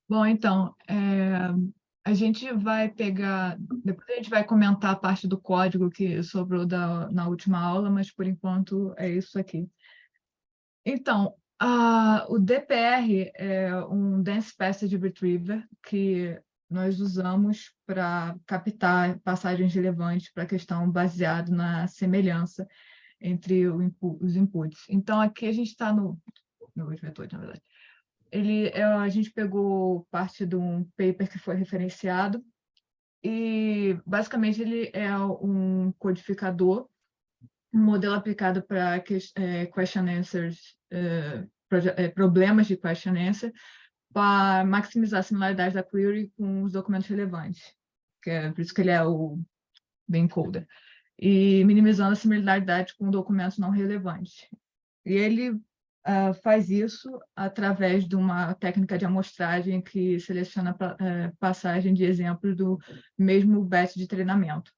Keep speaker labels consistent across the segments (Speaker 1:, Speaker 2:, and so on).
Speaker 1: Bom, então, a gente vai pegar, depois a gente vai comentar a parte do código que sobrou na última aula, mas por enquanto é isso aqui. Então, o DPR é um Dense Passage Retriever que nós usamos para captar passagens relevantes para a questão baseado na semelhança entre os inputs. Então, aqui a gente está no vetor, na verdade. A gente pegou parte de um paper que foi referenciado e, basicamente, ele é um codificador, um modelo aplicado para question answers, problemas de question answer, para maximizar a similaridade da query com os documentos relevantes, que é por isso que ele é o bem encoder, e minimizando a similaridade com documentos não relevantes. E ele faz isso através de uma técnica de amostragem que seleciona passagem de exemplos do mesmo batch de treinamento.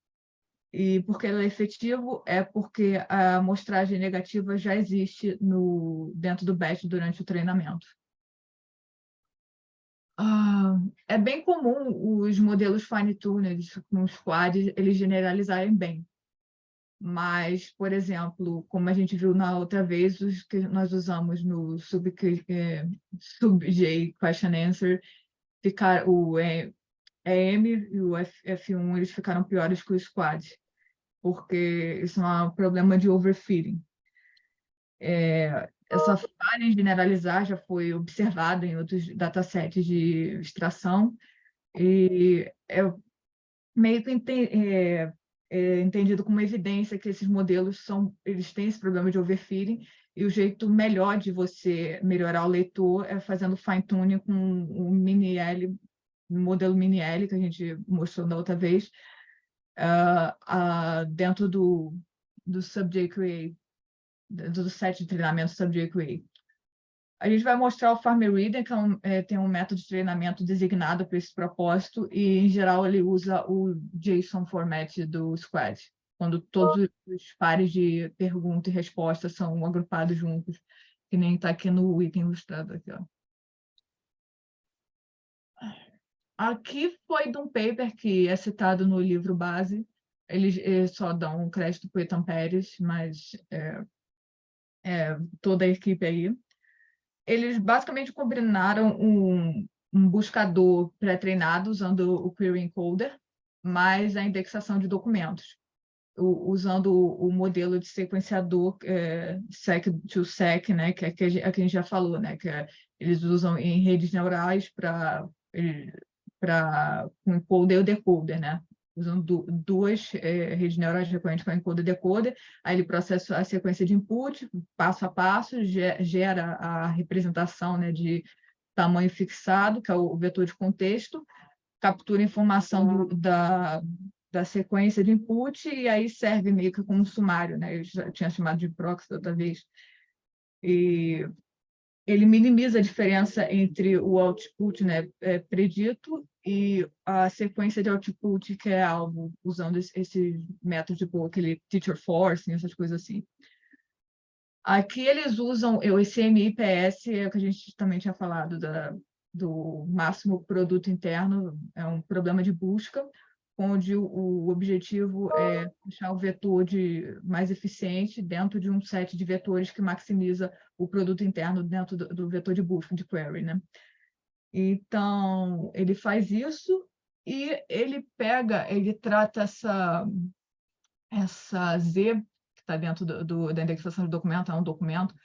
Speaker 1: E por que ele é efetivo? É porque a amostragem negativa já existe dentro do batch durante o treinamento. É bem comum os modelos fine-tuned com os quads eles generalizarem bem. Mas, por exemplo, como a gente viu na outra vez, os que nós usamos no sub-J question answer, o EM e o F1 eles ficaram piores que os quads, porque isso é um problema de overfitting. Essa falha em generalizar já foi observada em outros datasets de extração e é meio que entendido como evidência que esses modelos eles têm esse problema de overfitting, e o jeito melhor de você melhorar o leitor é fazendo fine-tuning com o mini-L, o modelo mini-L que a gente mostrou da outra vez, dentro do SubJQA, do set de treinamento SubJQA. A gente vai mostrar o Farm Reader, que tem um método de treinamento designado para esse propósito, e, em geral, ele usa o JSON format do Squad, quando todos os pares de pergunta e resposta são agrupados juntos, que nem está aqui no item ilustrado. Aqui, ó. Aqui foi de um paper que é citado no livro base, eles só dão um crédito para o Ethan Pérez, mas toda a equipe aí. Eles basicamente combinaram um buscador pré-treinado usando o Query Encoder, mais a indexação de documentos, usando o modelo de sequenciador sec-to-sec, né, que é que a gente já falou, né, que eles usam em redes neurais para com encoder e decoder, né? Usam duas redes neurais recorrentes com encoder e decoder, aí ele processa a sequência de input, passo a passo, gera a representação, né, de tamanho fixado, que é o vetor de contexto, captura a informação da sequência de input, e aí serve meio que como um sumário, né? Eu já tinha chamado de proxy outra vez. E ele minimiza a diferença entre o output, né, predito, e a sequência de output que é alvo, usando esse método, tipo aquele teacher forcing, essas coisas assim. Aqui eles usam esse MIPS, é o que a gente também tinha falado, do máximo produto interno, é um problema de busca, onde o objetivo é deixar o vetor mais eficiente dentro de um set de vetores que maximiza o produto interno dentro do vetor de busca, de query, né? Então, ele faz isso e ele trata essa Z, que está dentro da indexação de documento, é um documento,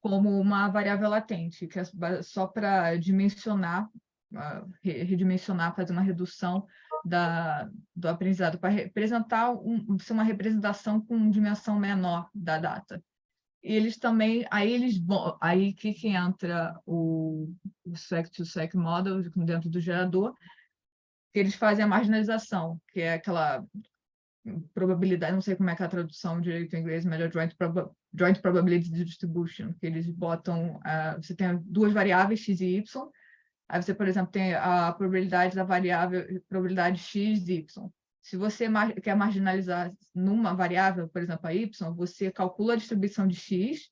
Speaker 1: como uma variável latente, que é só para dimensionar, redimensionar, fazer uma redução do aprendizado, para ser uma representação com dimensão menor da data. E eles também, aí que entra o sec-to-sec model dentro do gerador, que eles fazem a marginalização, que é aquela probabilidade, não sei como é que é a tradução direito em inglês, mas é joint probability distribution, que eles botam, você tem duas variáveis, x e y, aí você, por exemplo, tem a probabilidade da variável, probabilidade x e y. Se você quer marginalizar numa variável, por exemplo, a y, você calcula a distribuição de x,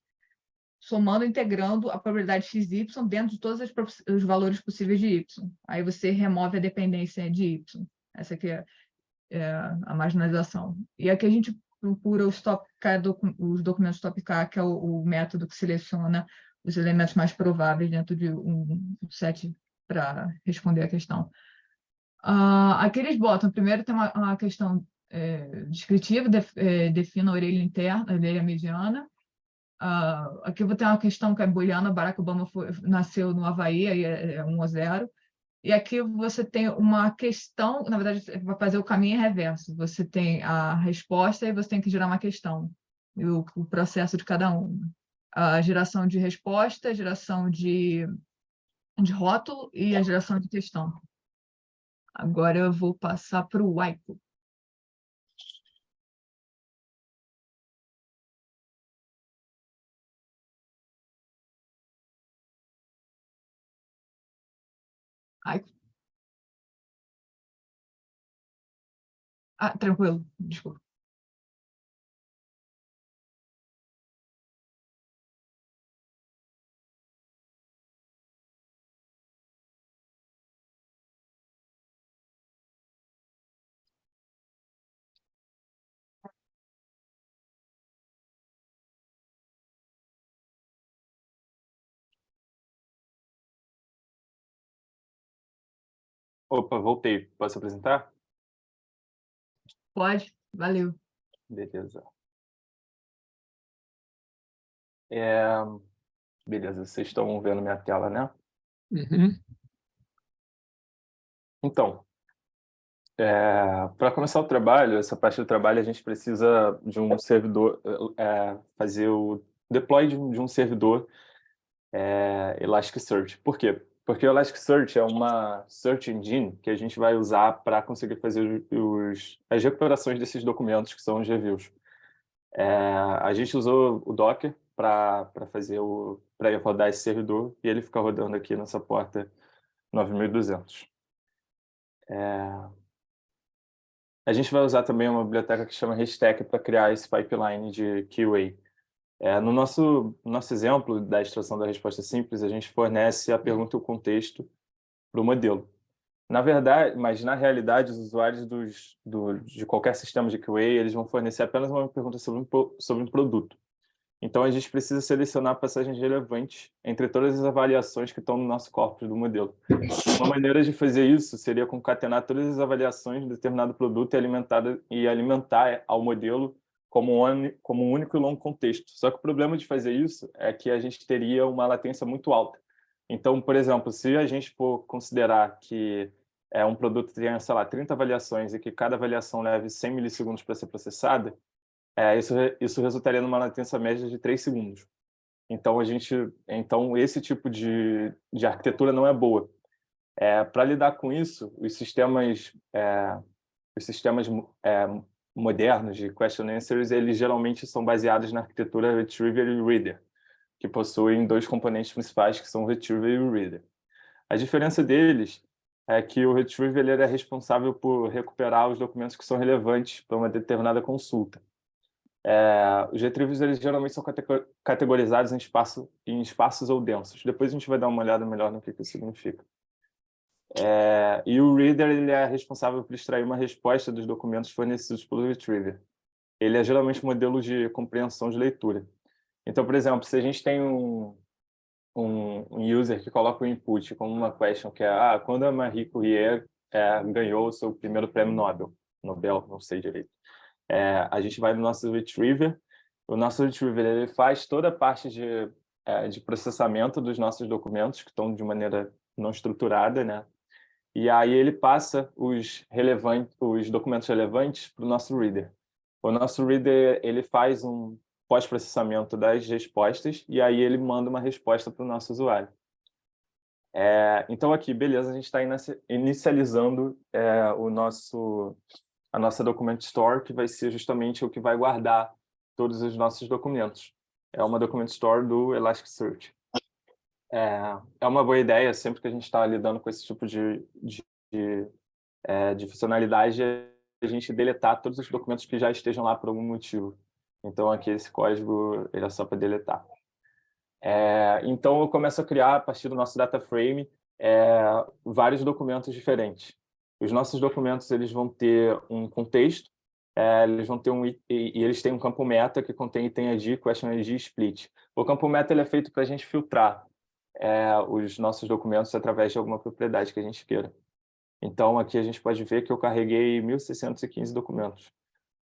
Speaker 1: somando, integrando a probabilidade XY dentro de todos os valores possíveis de Y. Aí você remove a dependência de Y. Essa aqui é a marginalização. E aqui a gente procura os documentos top K, que é o método que seleciona os elementos mais prováveis dentro de um set para responder a questão. Aqui eles botam, primeiro tem uma questão descritiva, defina a orelha interna, a orelha mediana. Aqui eu vou ter uma questão que é booleana, Barack Obama nasceu no Havaí, aí é 1 ou 0. E aqui você tem uma questão, na verdade, você vai fazer o caminho reverso. Você tem a resposta e você tem que gerar uma questão. E o processo de cada um. A geração de resposta, a geração de rótulo e a geração de questão. Agora eu vou passar para o Waipo. Tranquilo, desculpa.
Speaker 2: Opa, voltei. Posso apresentar?
Speaker 1: Pode? Valeu.
Speaker 2: Beleza. Beleza, vocês estão vendo minha tela, né?
Speaker 3: Uhum.
Speaker 2: Então, para começar o trabalho, essa parte do trabalho, a gente precisa de um servidor, fazer o deploy de um servidor Elasticsearch. Por quê? Porque o Elasticsearch é uma search engine que a gente vai usar para conseguir fazer as recuperações desses documentos que são os reviews. A gente usou o Docker para rodar esse servidor e ele fica rodando aqui nessa porta 9200. A gente vai usar também uma biblioteca que chama Hashstack para criar esse pipeline de QA. No nosso exemplo da extração da resposta simples, a gente fornece a pergunta e o contexto para o modelo. Na verdade, mas na realidade, os usuários de qualquer sistema de QA, eles vão fornecer apenas uma pergunta sobre um produto. Então, a gente precisa selecionar passagens relevantes entre todas as avaliações que estão no nosso corpus do modelo. Uma maneira de fazer isso seria concatenar todas as avaliações de determinado produto e alimentar ao modelo como um único e longo contexto. Só que o problema de fazer isso é que a gente teria uma latência muito alta. Então, por exemplo, se a gente for considerar que um produto tenha, sei lá, 30 avaliações e que cada avaliação leve 100 milissegundos para ser processada, isso resultaria numa latência média de 3 segundos. Então, esse tipo de arquitetura não é boa. Para lidar com isso, os sistemas modernos de question answers, eles geralmente são baseados na arquitetura retriever e reader, que possuem dois componentes principais, que são o retriever e o reader. A diferença deles é que o retriever ele é responsável por recuperar os documentos que são relevantes para uma determinada consulta. Os retrievers eles geralmente são categorizados em espaços ou densos. Depois a gente vai dar uma olhada melhor no que isso significa. E o reader ele é responsável por extrair uma resposta dos documentos fornecidos pelo retriever. Ele é geralmente um modelo de compreensão de leitura. Então, por exemplo, se a gente tem um user que coloca o input como uma question que é quando a Marie Curie ganhou o seu primeiro prêmio Nobel, não sei direito. A gente vai no nosso retriever. O nosso retriever ele faz toda a parte de processamento dos nossos documentos que estão de maneira não estruturada, né? E aí ele passa os documentos relevantes para o nosso reader. O nosso reader ele faz um pós-processamento das respostas e aí ele manda uma resposta para o nosso usuário. Então aqui, beleza, a gente está inicializando a nossa document store, que vai ser justamente o que vai guardar todos os nossos documentos. É uma document store do Elasticsearch. É uma boa ideia, sempre que a gente está lidando com esse tipo de funcionalidade, a gente deletar todos os documentos que já estejam lá por algum motivo. Então, aqui esse código ele é só para deletar. Então, eu começo a criar, a partir do nosso data frame, vários documentos diferentes. Os nossos documentos eles vão ter um contexto, eles vão ter e eles têm um campo meta que contém item ID, question ID e split. O campo meta ele é feito para a gente filtrar os nossos documentos através de alguma propriedade que a gente queira. Então, aqui a gente pode ver que eu carreguei 1.615 documentos.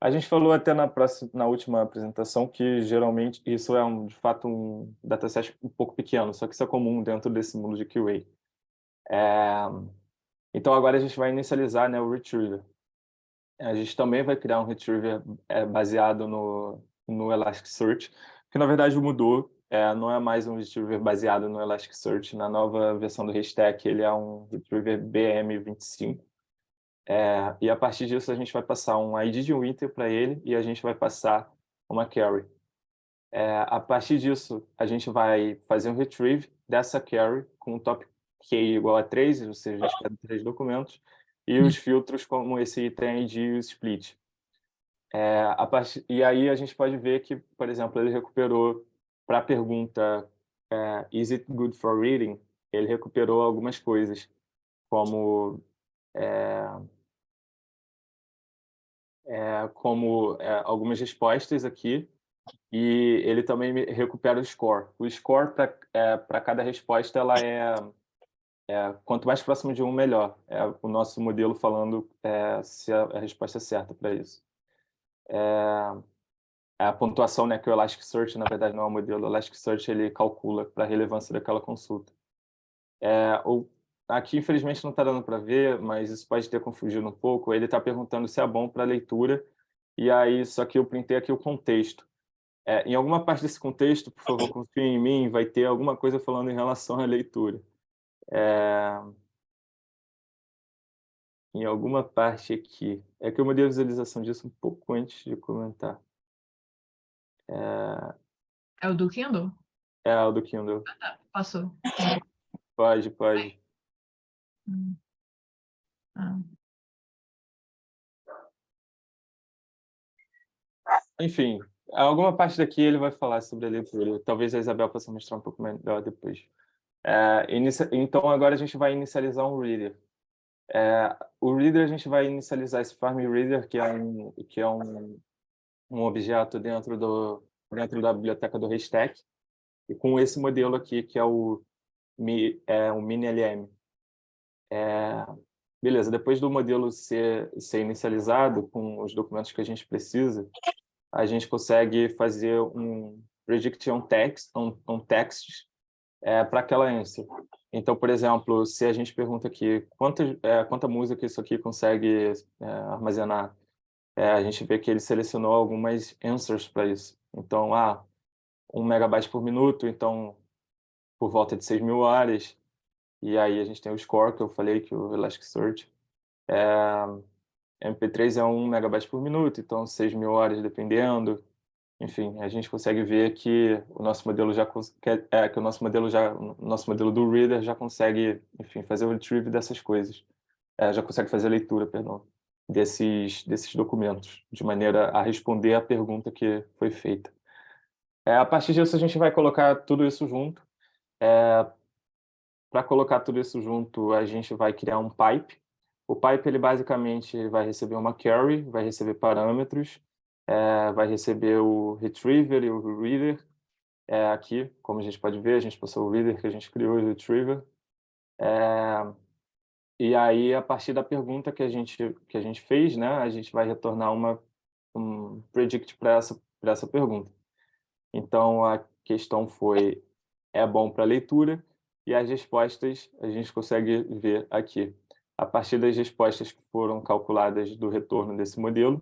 Speaker 2: A gente falou até na última apresentação que, geralmente, isso é, de fato, um dataset um pouco pequeno, só que isso é comum dentro desse mundo de QA. Então, agora a gente vai inicializar, né, o retriever. A gente também vai criar um retriever baseado no Elasticsearch, que, na verdade, mudou. Não é mais um retriever baseado no Elasticsearch. Na nova versão do Haystack, ele é um retriever BM25. E a partir disso a gente vai passar um ID de Winter para ele e a gente vai passar uma carry. A partir disso, a gente vai fazer um retrieve dessa carry com o top key igual a 3, ou seja, a gente quer 3 documentos, e os filtros como esse item ID e o split. E aí a gente pode ver que, por exemplo, ele recuperou para a pergunta is it good for reading? Ele recuperou algumas coisas, como algumas respostas aqui, e ele também recupera o score. O score para cada resposta ela quanto mais próximo de 1, melhor. É o nosso modelo falando se a resposta é certa para isso. A pontuação, né, que o Elasticsearch, na verdade, não é um modelo. O Elasticsearch ele calcula para a relevância daquela consulta. Aqui, infelizmente, não está dando para ver, mas isso pode ter confundido um pouco. Ele está perguntando se é bom para leitura, e aí, só que eu printei aqui o contexto. Em alguma parte desse contexto, por favor, confie em mim, vai ter alguma coisa falando em relação à leitura. Em alguma parte aqui. É que eu mudei a visualização disso um pouco antes de comentar.
Speaker 1: É o do Kindle?
Speaker 2: É o do Kindle.
Speaker 1: Passou.
Speaker 2: Pode. Enfim, alguma parte daqui ele vai falar sobre a leitura. Talvez a Isabel possa mostrar um pouco melhor depois. Então, agora a gente vai inicializar um reader. O reader, a gente vai inicializar esse farm reader, que é um objeto dentro da biblioteca do Haystack, e com esse modelo aqui, que é o MiniLM. Beleza, depois do modelo ser inicializado com os documentos que a gente precisa, a gente consegue fazer um prediction text para aquela answer. Então, por exemplo, se a gente pergunta aqui quanta música isso aqui consegue armazenar, a gente vê que ele selecionou algumas answers para isso. Então, 1 megabyte por minuto, então por volta de 6.000 áreas. E aí a gente tem o score, que eu falei, que o Elasticsearch. MP3 é 1 megabyte por minuto, então 6.000 áreas dependendo. Enfim, a gente consegue ver que o nosso modelo o nosso modelo do reader já consegue, enfim, fazer o retrieve dessas coisas. Já consegue fazer a leitura, perdão, desses documentos, de maneira a responder a pergunta que foi feita. A partir disso, a gente vai colocar tudo isso junto. Para colocar tudo isso junto, a gente vai criar um pipe. O pipe, ele basicamente vai receber uma carry, vai receber parâmetros, vai receber o retriever e o reader. Aqui, como a gente pode ver, a gente passou o reader que a gente criou e o retriever. E aí, a partir da pergunta que a gente fez, né, a gente vai retornar um predict para essa pergunta. Então, a questão foi, é bom para leitura? E as respostas a gente consegue ver aqui. A partir das respostas que foram calculadas do retorno desse modelo,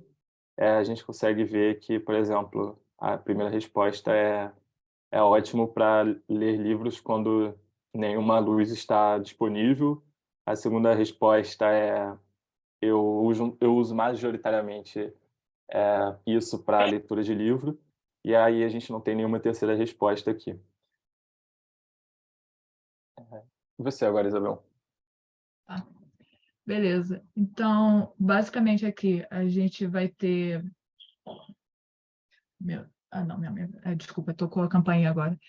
Speaker 2: a gente consegue ver que, por exemplo, a primeira resposta é ótimo para ler livros quando nenhuma luz está disponível. A segunda resposta eu uso majoritariamente isso para leitura de livro. E aí a gente não tem nenhuma terceira resposta aqui. E você agora, Isabel?
Speaker 1: Tá. Beleza. Então, basicamente aqui a gente vai ter... Desculpa, tocou a campainha agora.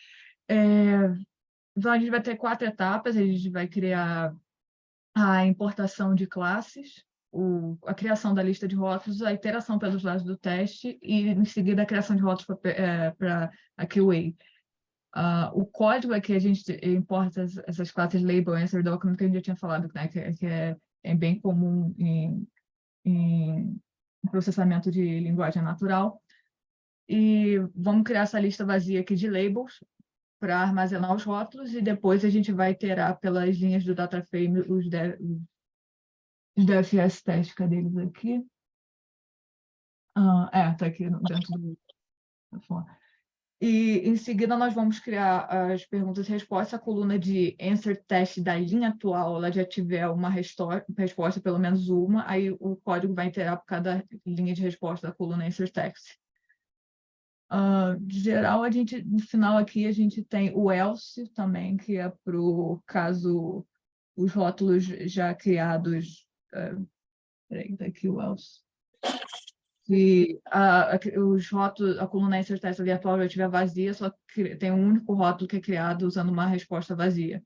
Speaker 1: Então, a gente vai ter 4 etapas. A gente vai criar a importação de classes, a criação da lista de rótulos, a iteração pelos lados do teste e, em seguida, a criação de rótulos para a QA. O código é que a gente importa essas classes label, answer, document, que a gente já tinha falado, né, que é bem comum em processamento de linguagem natural. E vamos criar essa lista vazia aqui de labels para armazenar os rótulos, e depois a gente vai iterar pelas linhas do data frame os DFS teste. Cadê eles aqui? Tá aqui dentro do... E, em seguida, nós vamos criar as perguntas e respostas. A coluna de answer test da linha atual, ela já tiver uma resposta, pelo menos uma, aí o código vai iterar por cada linha de resposta da coluna answer text. De geral, no final aqui, a gente tem o else também, que é para o caso os rótulos já criados... Peraí, tá aqui o else. Se os rótulos, a coluna answer test ali atual já estiver vazia, só tem um único rótulo que é criado usando uma resposta vazia.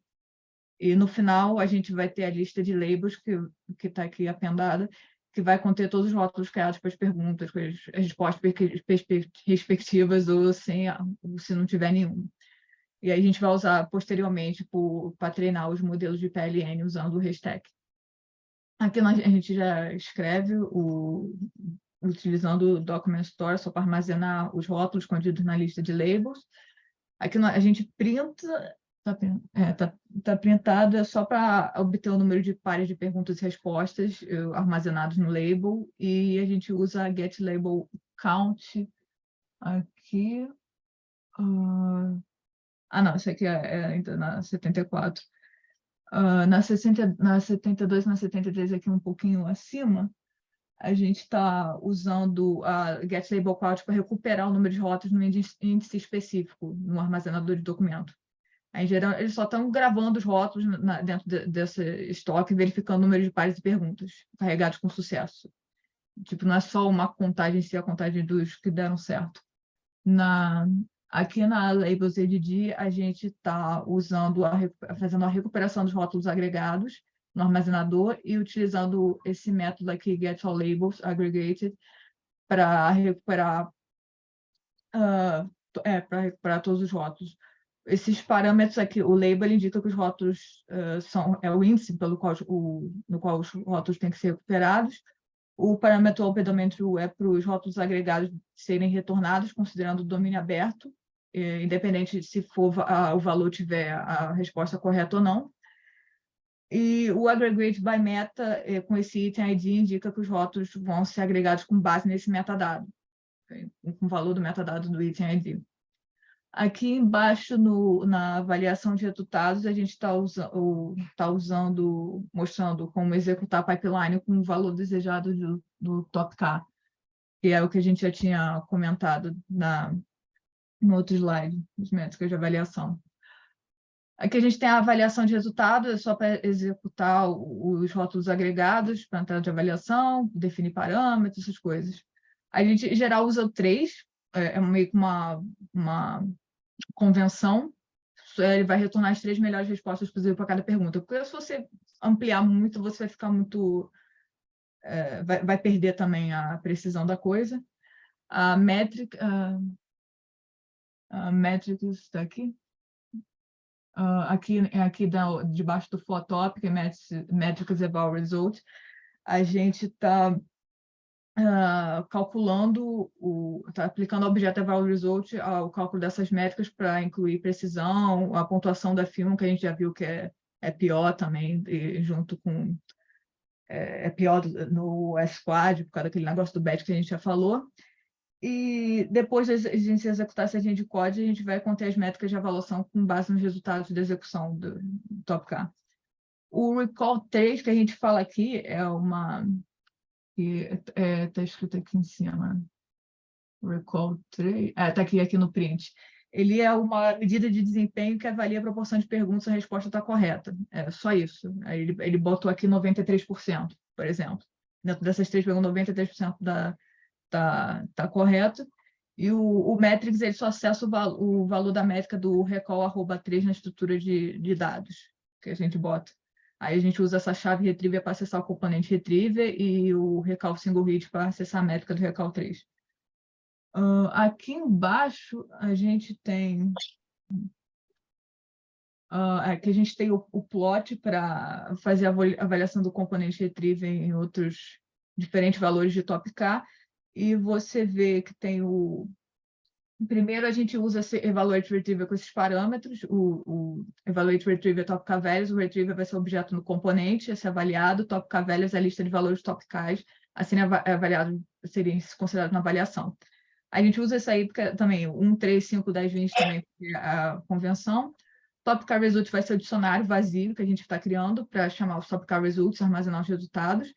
Speaker 1: E no final a gente vai ter a lista de labels que está aqui apendada, que vai conter todos os rótulos criados para as perguntas, com as respostas respectivas, ou se não tiver nenhum. E aí a gente vai usar posteriormente para treinar os modelos de PLN usando o Restack. Aqui a gente já escreve utilizando o Document Store só para armazenar os rótulos escondidos na lista de labels. Aqui a gente printa, tá printado só para obter o número de pares de perguntas e respostas armazenados no label, e a gente usa a getLabelCount aqui. Não, isso aqui é ainda na 74. Na 72 e na 73, aqui um pouquinho acima, a gente está usando a getLabelCount para recuperar o número de rótulos no índice específico, no armazenador de documento. Aí, em geral, eles só estão gravando os rótulos dentro desse estoque, verificando o número de pares de perguntas carregados com sucesso. Tipo, não é só uma contagem em si, a contagem dos que deram certo. Aqui na Labels EDD, a gente está fazendo a recuperação dos rótulos agregados no armazenador e utilizando esse método aqui, getAllLabelsAggregated, para recuperar todos os rótulos. Esses parâmetros aqui, o label indica que os rótulos é o índice no qual os rótulos têm que ser recuperados. O parâmetro opedometry é para os rótulos agregados serem retornados, considerando o domínio aberto, independente se o valor tiver a resposta correta ou não. E o aggregate by meta, com esse item ID, indica que os rótulos vão ser agregados com base nesse metadado, com o valor do metadado do item ID. Aqui embaixo, na avaliação de resultados, a gente está mostrando como executar a pipeline com o valor desejado do top K, que é o que a gente já tinha comentado no outro slide, os métricas de avaliação. Aqui a gente tem a avaliação de resultado, é só para executar os rótulos agregados para a entrada de avaliação, definir parâmetros, essas coisas. A gente, em geral, usa o 3, é meio que uma convenção. Ele vai retornar as 3 melhores respostas possíveis para cada pergunta. Porque se você ampliar muito, você vai ficar muito... vai perder também a precisão da coisa. A métrica... A métrica está aqui. Aqui debaixo do for topic, Metrics About Result, a gente está calculando, está aplicando o objeto About Result ao cálculo dessas métricas para incluir precisão, a pontuação da firma, que a gente já viu que é pior também, junto com... É pior no SQuad, por causa daquele negócio do batch que a gente já falou. E depois de a gente executar essa linha de código, a gente vai conter as métricas de avaliação com base nos resultados da execução do top K. O Recall 3, que a gente fala aqui, é uma... que está escrito aqui em cima. Recall 3... está aqui no print. Ele é uma medida de desempenho que avalia a proporção de perguntas se a resposta está correta. É só isso. Aí ele botou aqui 93%, por exemplo. Dentro dessas 3 perguntas, 93% está correto. E o metrics, ele só acessa o valor da métrica do recall @3 na estrutura de dados que a gente bota. Aí a gente usa essa chave retriever para acessar o componente retriever e o recall single read para acessar a métrica do recall 3. Aqui embaixo a gente tem aqui a gente tem o plot para fazer a avaliação do componente retriever em outros diferentes valores de top K, e você vê que tem primeiro, a gente usa esse Evaluate Retriever com esses parâmetros, o Evaluate Retriever Top K Values, o Retriever vai ser objeto no componente a ser avaliado, Top K Values é a lista de valores Top Ks a serem avaliados, seriam considerados na avaliação. A gente usa isso aí porque, também, 1, 3, 5, 10, 20 também é a convenção. Top K Results vai ser o dicionário vazio que a gente está criando para chamar os Top K Results, armazenar os resultados.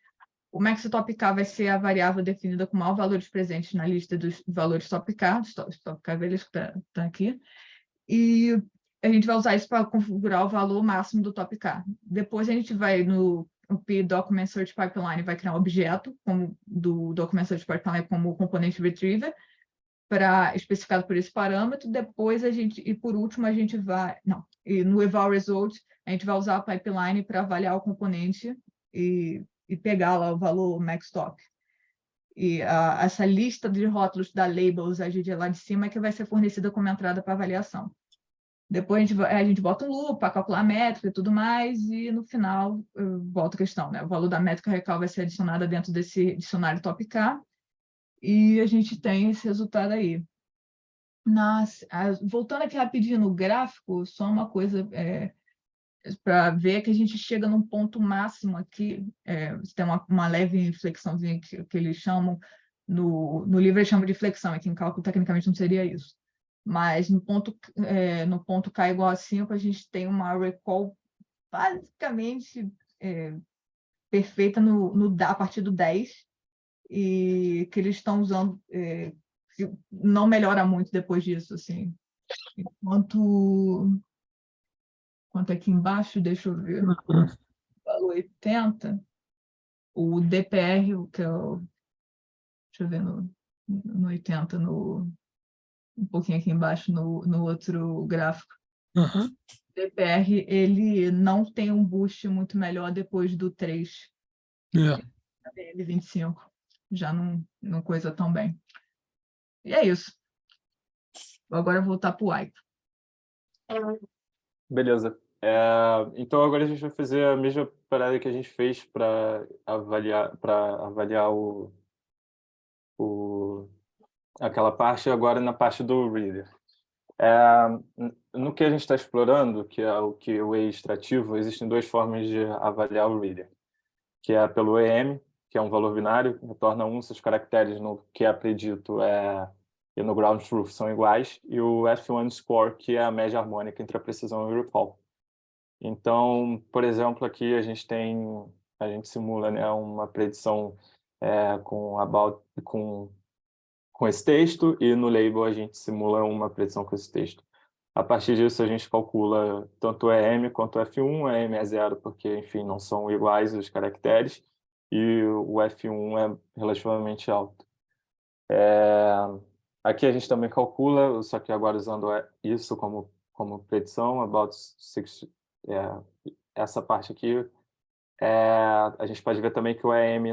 Speaker 1: O max top K vai ser a variável definida com maior valores presentes na lista dos valores top K, os top K velhos que tá aqui. E a gente vai usar isso para configurar o valor máximo do top K. Depois a gente vai no P Document Search Pipeline, vai criar um objeto do Document Search Pipeline como componente retriever, especificado por esse parâmetro. Depois e por último, a gente vai... Não, e no Eval Result, a gente vai usar a pipeline para avaliar o componente e pegar lá o valor max top. E essa lista de rótulos da labels, a gente lá de cima, é que vai ser fornecida como entrada para avaliação. Depois a gente bota um loop para calcular a métrica e tudo mais, e no final volta a questão, né? O valor da métrica recal vai ser adicionada dentro desse dicionário top K, e a gente tem esse resultado aí. Voltando aqui rapidinho no gráfico, só uma coisa para ver que a gente chega num ponto máximo aqui, tem uma leve inflexãozinha que eles chamam, no livro eles chamam de flexão, aqui em cálculo tecnicamente não seria isso. Mas no ponto K igual a 5, a gente tem uma recall basicamente perfeita a partir do 10, e que eles estão usando, que não melhora muito depois disso, assim. Enquanto aqui embaixo, deixa eu ver, valor 80, o DPR, que é deixa eu ver no 80, um pouquinho aqui embaixo, no outro gráfico.
Speaker 3: Uhum.
Speaker 1: DPR, ele não tem um boost muito melhor depois do 3. Ele 25. Já não coisa tão bem. E é isso. Vou agora voltar para o Aiko.
Speaker 2: Beleza. Então agora a gente vai fazer a mesma parada que a gente fez para avaliar aquela parte, agora na parte do reader. No que a gente está explorando, que é o QA extrativo, existem duas formas de avaliar o reader, que é pelo EM, que é um valor binário, retorna se os caracteres no que é predito e no ground truth são iguais, e o F1 score, que é a média harmônica entre a precisão e o recall. Então, por exemplo, aqui a gente simula, né, uma predição com esse texto, e no label a gente simula uma predição com esse texto. A partir disso, a gente calcula tanto o EM quanto o F1. O EM é 0 porque, enfim, não são iguais os caracteres, e o F1 é relativamente alto. Aqui a gente também calcula, só que agora usando isso como predição, essa parte aqui, a gente pode ver também que o EM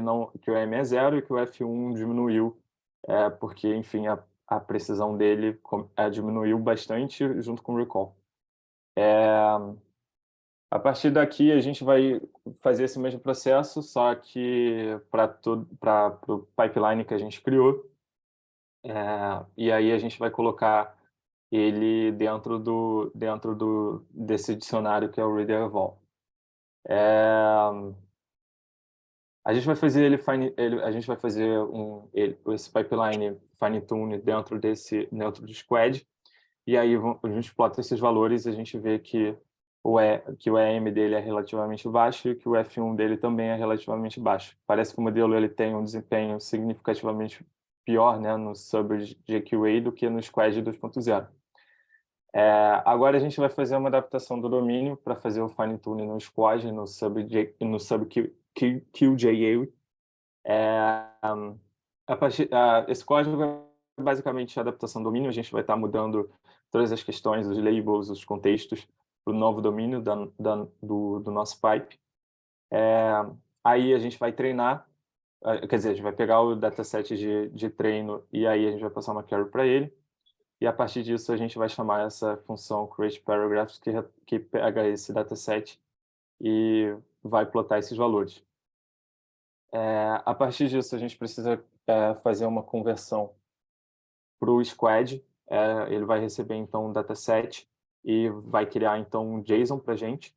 Speaker 2: é 0 e que o F1 diminuiu, porque, enfim, a precisão dele diminuiu bastante junto com o recall. A partir daqui, a gente vai fazer esse mesmo processo, só que para o pipeline que a gente criou. E aí a gente vai colocar ele dentro desse dicionário que é o Reader Eval. A gente vai fazer esse pipeline fine tune dentro do Squad, e aí a gente plota esses valores e a gente vê que o EM dele é relativamente baixo e que o F1 dele também é relativamente baixo. Parece que o modelo ele tem um desempenho significativamente pior, né, no sub-GQA do que no Squad 2.0. Agora a gente vai fazer uma adaptação do domínio para fazer o fine tune no Squad, no sub-QJA. Esse código basicamente a adaptação do domínio, a gente vai estar mudando todas as questões, os labels, os contextos para o novo domínio do nosso pipe. Aí a gente vai treinar, quer dizer, a gente vai pegar o dataset de treino e aí a gente vai passar uma query para ele. E a partir disso a gente vai chamar essa função createParagraphs que pega esse dataset e vai plotar esses valores. A partir disso a gente precisa fazer uma conversão para o Squad. Ele vai receber então um dataset e vai criar então um JSON para a gente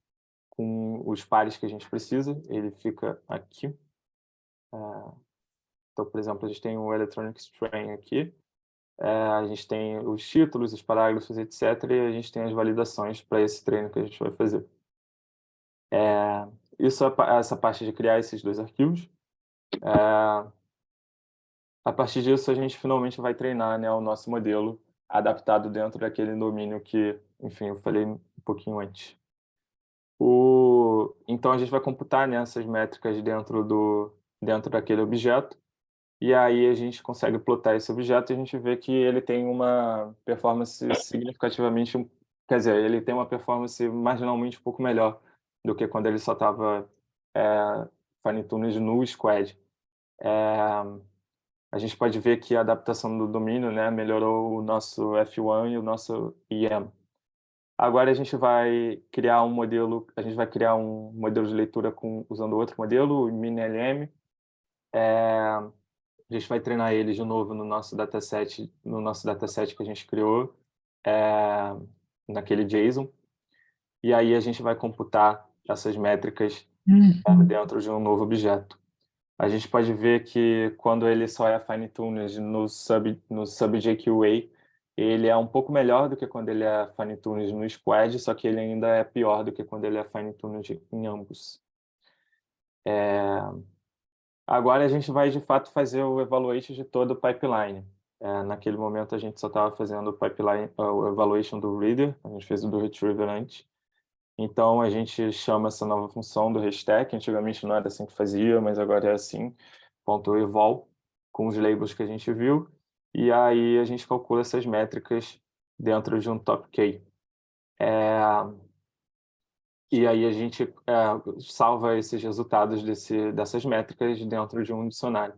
Speaker 2: com os pares que a gente precisa. Ele fica aqui. Então, por exemplo, a gente tem o electronic string aqui. A gente tem os títulos, os parágrafos, etc. E a gente tem as validações para esse treino que a gente vai fazer. Essa parte de criar esses dois arquivos. A partir disso, a gente finalmente vai treinar, né, o nosso modelo adaptado dentro daquele domínio que, enfim, eu falei um pouquinho antes. Então, a gente vai computar, né, essas métricas dentro daquele objeto. E aí a gente consegue plotar esse objeto e a gente vê que ele tem uma performance significativamente, quer dizer, ele tem uma performance marginalmente um pouco melhor do que quando ele só estava fine-tuned no Squad. A gente pode ver que a adaptação do domínio, né, melhorou o nosso F1 e o nosso EM. Agora a gente vai criar um modelo de leitura usando outro modelo, o MinLM. A gente vai treinar ele de novo no nosso dataset que a gente criou, naquele JSON. E aí a gente vai computar essas métricas dentro de um novo objeto. A gente pode ver que quando ele só é fine-tuned no sub-JQA, ele é um pouco melhor do que quando ele é fine-tuned no Squad, só que ele ainda é pior do que quando ele é fine-tuned em ambos. Agora a gente vai, de fato, fazer o evaluation de todo o pipeline. Naquele momento a gente só estava fazendo o evaluation do reader, a gente fez o do retriever antes. Então a gente chama essa nova função do hashtag, antigamente não era assim que fazia, mas agora é assim, .evol, com os labels que a gente viu, e aí a gente calcula essas métricas dentro de um top key. E aí a gente salva esses resultados dessas métricas dentro de um dicionário.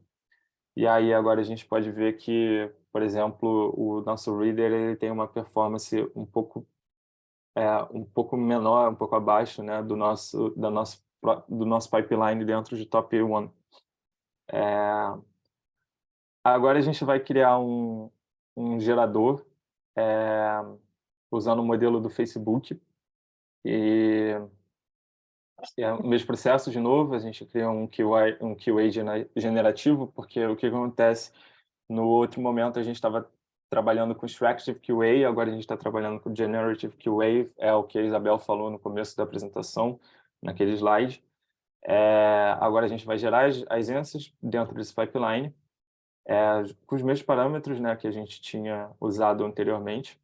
Speaker 2: E aí agora a gente pode ver que, por exemplo, o nosso reader ele tem uma performance um pouco menor, um pouco abaixo, né, do nosso pipeline dentro de Top 1. Agora a gente vai criar um gerador usando o modelo do Facebook. E é o mesmo processo de novo, a gente cria um QA generativo, porque o que acontece no outro momento a gente estava trabalhando com Extractive QA, agora a gente está trabalhando com Generative QA, é o que a Isabel falou no começo da apresentação, naquele slide. Agora a gente vai gerar as answers dentro desse pipeline, com os mesmos parâmetros, né, que a gente tinha usado anteriormente,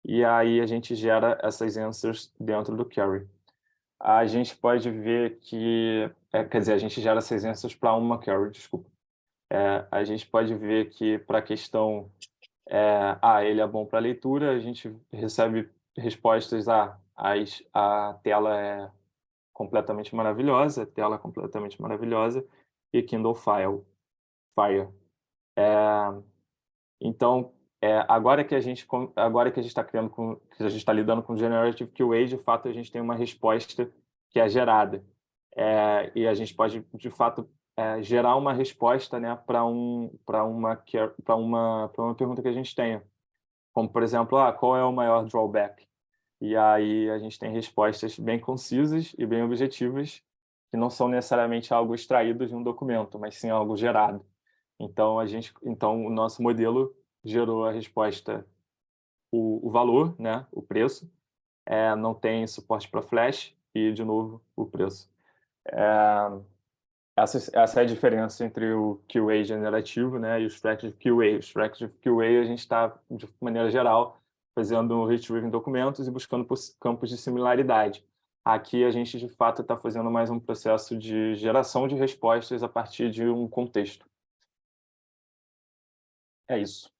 Speaker 2: e aí a gente gera essas answers dentro do query. A gente pode ver que, quer dizer, a gente gera essas answers para uma query, desculpa. A gente pode ver que para a questão ele é bom para leitura, a gente recebe respostas, a tela é completamente maravilhosa, a tela é completamente maravilhosa, e Kindle Fire. Então, agora que a gente está que a gente está lidando com Generative QA, de fato a gente tem uma resposta que é gerada. E a gente pode, de fato, gerar uma resposta, né, para uma pergunta que a gente tenha. Como, por exemplo, qual é o maior drawback? E aí a gente tem respostas bem concisas e bem objetivas, que não são necessariamente algo extraído de um documento, mas sim algo gerado. Então o nosso modelo gerou a resposta, o valor, né, o preço, não tem suporte para Flash e, de novo, o preço. Essa é a diferença entre o QA generativo, né, e o Extractive QA. O Extractive QA a gente está, de maneira geral, fazendo retrieving documentos e buscando campos de similaridade. Aqui a gente, de fato, está fazendo mais um processo de geração de respostas a partir de um contexto. É isso.